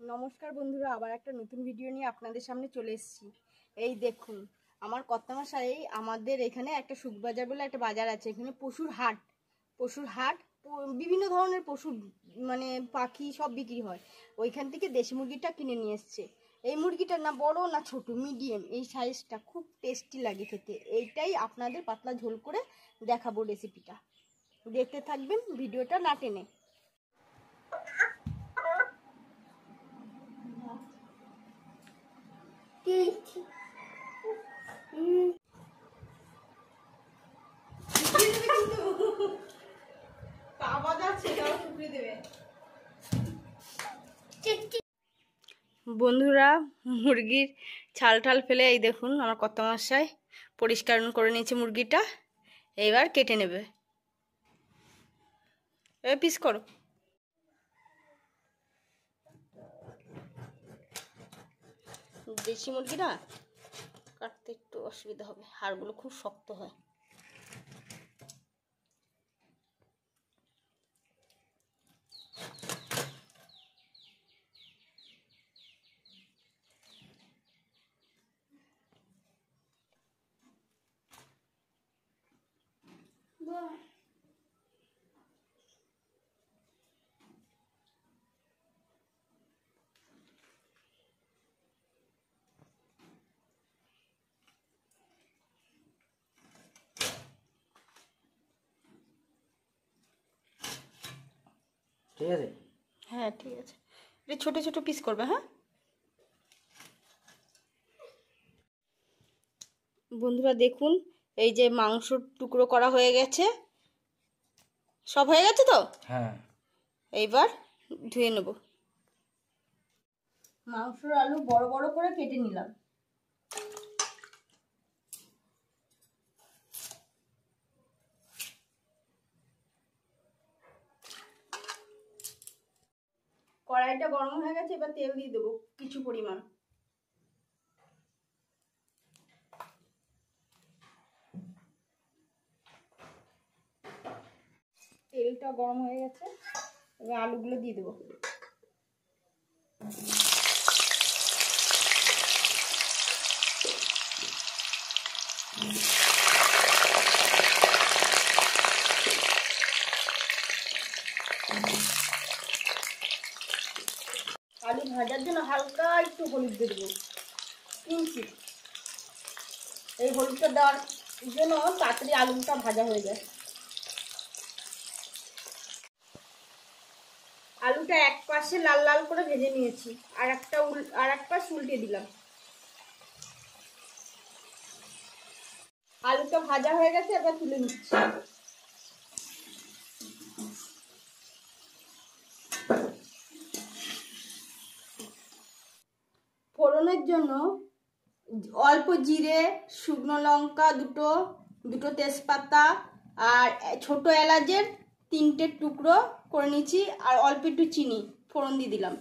নমস্কার বন্ধুরা, আবার একটা নতুন ভিডিও নিয়ে আপনাদের সামনে চলে এসেছি। এই দেখুন, আমার কর্তামশাই আমাদের এখানে একটা সুখবাজার বলে একটা বাজার আছে। এখানে পশুর হাট বিভিন্ন ধরনের পশু মানে পাখি সব বিক্রি হয়। ওইখান থেকে দেশি মুরগিটা কিনে নিয়ে এসছে। এই মুরগিটা না বড় না ছোট, মিডিয়াম এই সাইজটা, খুব টেস্টি লাগে খেতে। এইটাই আপনাদের পাতলা ঝোল করে দেখাবো রেসিপিটা। দেখতে থাকবেন, ভিডিওটা না টেনে। বন্ধুরা, মুরগির ছাল ঠাল ফেলে এই দেখুন আমার কর্তামশাই পরিষ্কার করে নিয়েছে মুরগিটা। এবার কেটে নেবে। পিস করো। দেশি মুরগি না কাটতে একটু অসুবিধা হবে, হাড়গুলো খুব শক্ত হয়। ঠিক আছে? হ্যাঁ ঠিক আছে, এটা ছোট ছোট পিস করবে। হ্যাঁ বন্ধুরা দেখুন, এই যে মাংসর টুকরো করা হয়ে গেছে, সব হয়ে গেছে তো। হ্যাঁ, এইবার ধুয়ে নেব। মাংসর আলু বড় বড় করে কেটে নিলাম। কড়াইটা গরম হয়ে গেছে, এবার তেল দিয়ে দেবো কিছু পরিমাণ। তেলটা গরম হয়ে গেছে, এবার আলুগুলো দিয়ে দেবো। আলু ভাজার জন্য হালকা একটু হলুদ দিয়ে দেবো, কিঞ্চিত। এই হলুদটা দেওয়ার জন্য তাড়াতাড়ি আলুটা ভাজা হয়ে যায়। আলুটা এক পাশে লাল লাল করে ভেজে নিয়েছি, আর এক পাশ উল্টে দিলাম। আলুটা ভাজা হয়ে গেছে, এবার তুলে নিচ্ছি। ফোড়নের জন্য অল্প জিরে, শুকনো লঙ্কা দুটো তেজপাতা আর ছোট এলাচের 3টে টুকরো করে নিয়েছি, আর অল্প একটু চিনি ফোড়ন দিয়ে দিলাম।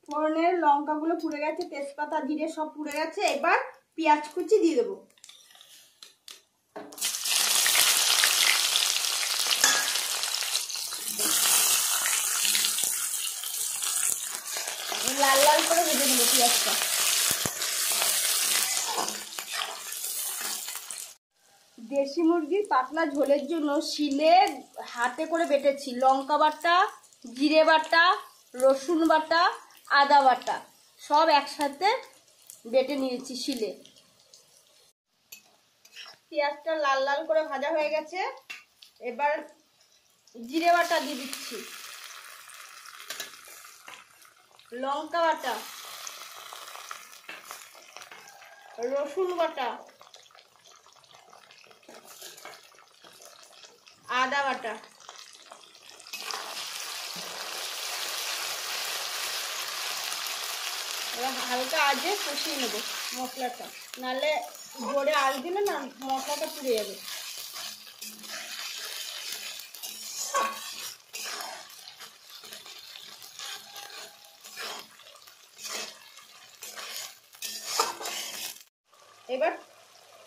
ফোড়নের লঙ্কাগুলো পুড়ে গেছে, তেজপাতা জিরে সব পুড়ে গেছে। এবার পেঁয়াজ কুচি দিয়ে দেবো। লাল লাল করে ভেজে দেবো পেঁয়াজটা। দেশি মুরগির পাতলা ঝোলের জন্য শিলে হাতে করে বেটেছি লঙ্কা বাটা, জিরে বাটা, রসুন বাটা, আদা বাটা সব একসাথে বেটে নিয়েছি শিলে। পেঁয়াজটা লাল লাল করে ভাজা হয়ে গেছে, এবার জিরে বাটা দিয়ে দিচ্ছি, লঙ্কা বাটা, রসুন বাটা, আদা বাটা। এবার হালকা আজে কষিয়ে নেবো মশলাটা, নাহলে জোরে আল দিলে না মশলাটা পুড়ে যাবে। এবার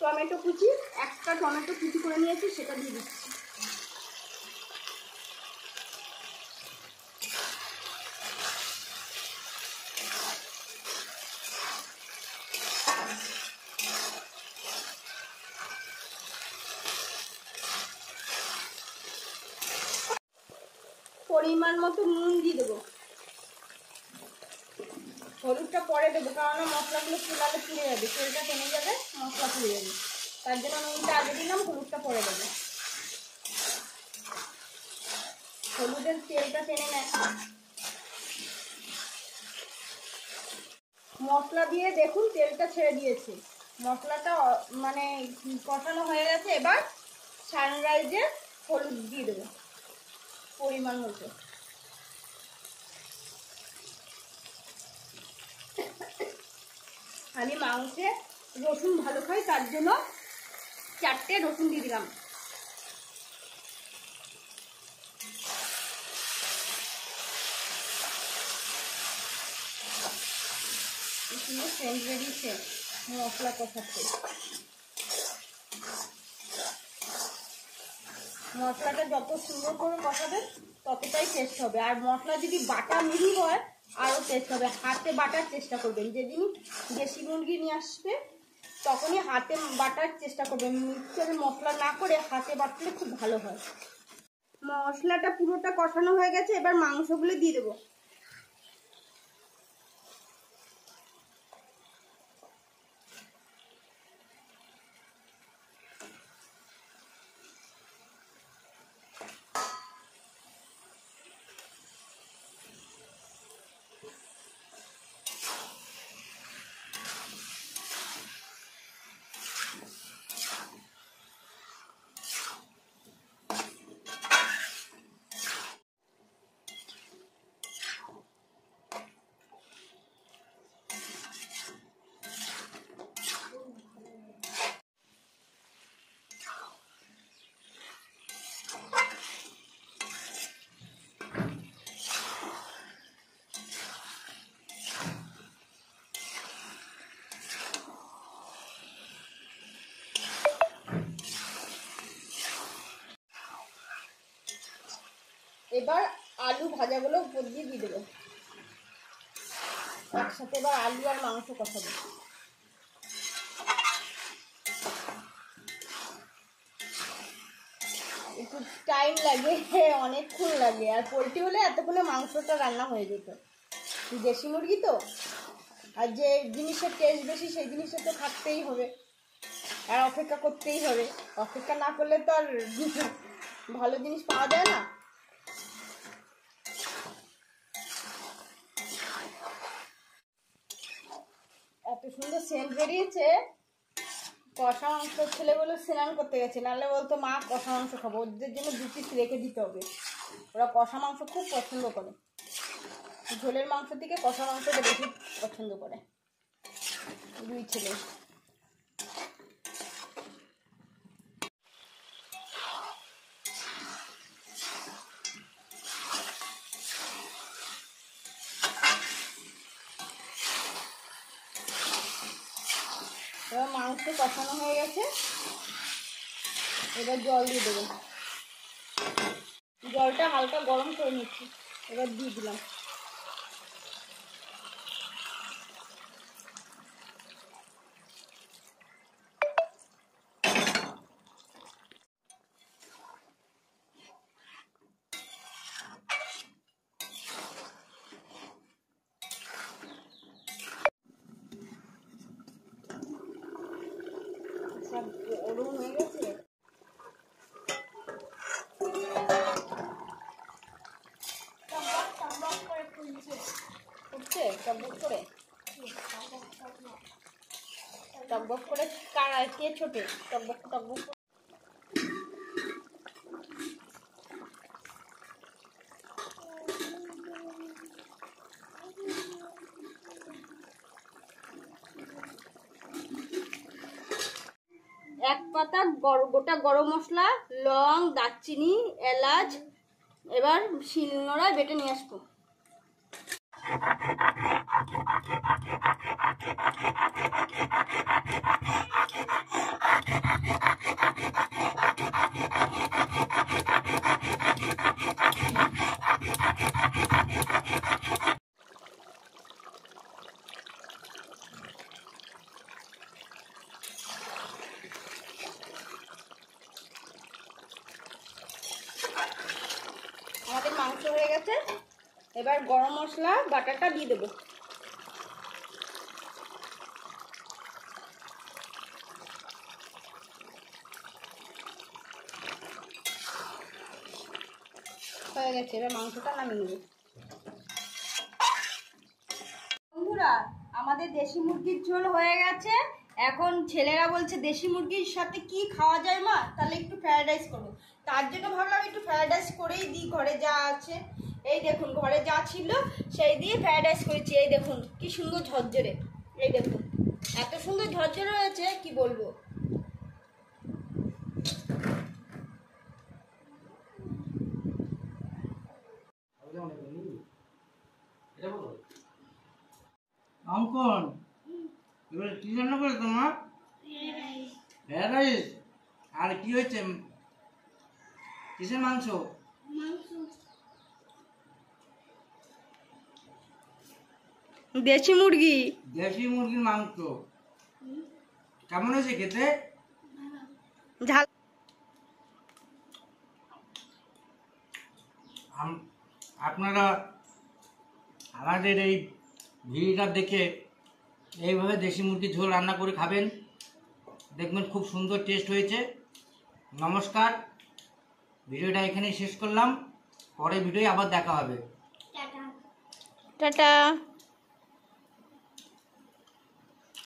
টমেটো কুচি, একটা টমেটো কুচি করে নিয়েছি, সেটা দিয়ে দিচ্ছি। পরিমাণ মতো নুন দিয়ে দেবো। হলুদটা পরে দেবো, কারণ মশলাগুলো চুলাতে পুড়ে যাবে, তেলটা টেনে যাবে, মশলা পুড়ে যাবে। তার জন্য নুনটা আগে দিলাম, হলুদটা পরে দেবো। হলুদের তেলটা টেনে নেয়। মশলা দিয়ে দেখুন তেলটা ছেড়ে দিয়েছে, মশলাটা মানে কষানো হয়ে গেছে। এবার সানরাইজে হলুদ দিয়ে দেবো পরিমাণ মতো। আমি মাংসে রসুন ভালো খাই, তার জন্য 4টে রসুন দিয়ে দিলাম। সেন্ট বেরিয়েছে মশলা কষাতে। মশলাটা যত সুন্দর করে কষাবেন ততটাই টেস্ট হবে। আর মশলা যদি বাটা মিহি হয় আরও টেস্ট হবে। হাতে বাটার চেষ্টা করবেন, যেদিন দেশি মুরগি নিয়ে আসবে তখনই হাতে বাটার চেষ্টা করবেন। মিক্সারে মশলা না করে হাতে বাটলে খুব ভালো হয়। মশলাটা পুরোটা কষানো হয়ে গেছে, এবার মাংসগুলো দিয়ে দেবো। এবার আলু ভাজাগুলো উপর দিয়ে দিয়ে দেবো একসাথে। এবার আলু আর মাংস কষাবো। একটু টাইম লাগে, অনেকক্ষণ লাগে। আর পোলট্রি হলে এতক্ষণে মাংসটা রান্না হয়ে যেত। দেশি মুরগি তো, আর যে জিনিসের টেস্ট বেশি সেই জিনিসটা তো থাকতেই হবে, আর অপেক্ষা করতেই হবে। অপেক্ষা না করলে তো আর ভালো জিনিস পাওয়া যায় না। এত সুন্দর সেন্ট বেরিয়েছে, কষা মাংস ছেলেগুলো স্নান করতে গেছে, নাহলে বলতো মা কষা মাংস খাবো। ওদের জন্য 2 পিস রেখে দিতে হবে। ওরা কষা মাংস খুব পছন্দ করে, ঝোলের মাংস থেকে কষা মাংসটা বেশি পছন্দ করে 2 ছেলে। এবার মাংস কষানো হয়ে গেছে, এবার জল দিয়ে দেবো। জলটা হালকা গরম করে নিচ্ছি, এবার দিয়ে দিলাম। সব গরম হয়ে গেছে। উঠছে টকবক করে, টকবক করে। কারা কে ছোটে টকবক টকবক করে? এক পাতা গোটা গরম মশলা, লং, দারচিনি, এলাচ এবার শিলনোড়ায় বেটে নিয়ে আসবো। আমাদের মাংস হয়ে গেছে, এবার গরম মশলা বাটাটা দিয়ে দেবো। হয়ে গেছে, এবার মাংসটা নামিয়ে নেব। বন্ধুরা, আমাদের দেশি মুরগির ঝোল হয়ে গেছে। এখন ছেলেরা বলছে দেশি মুরগির সাথে কি খাওয়া যায় মা, তাহলে একটু ফ্রায়েড রাইস করবো। তার জন্য ভাবলাম একটু ফ্রায়েড রাইস করেই দিই, ঘরে যা আছে। এই দেখুন, ঘরে যা ছিল সেই দিয়ে ফ্রায়েড রাইস করেছি। এই দেখুন কি সুন্দর ঝরঝরে, এই দেখুন এত সুন্দর ঝরঝরে হয়েছে কি বলবো। অঙ্কন এবার কি রান্না করে তোমার? Fried rice. আর কি হয়েছে? কিসের মাংস? দেশি মুরগি। দেশি মুরগির মাংস। কেমন হয়েছে খেতে? ঝাল। আপনারা আমাদের এই ভিডিওটা দেখে এইভাবে দেশি মুরগির ঝোল রান্না করে খাবেন, দেখবেন খুব সুন্দর টেস্ট হয়েছে। নমস্কার, ভিডিওটা এখানেই শেষ করলাম, পরে ভিডিও আবার দেখা হবে। টাটা।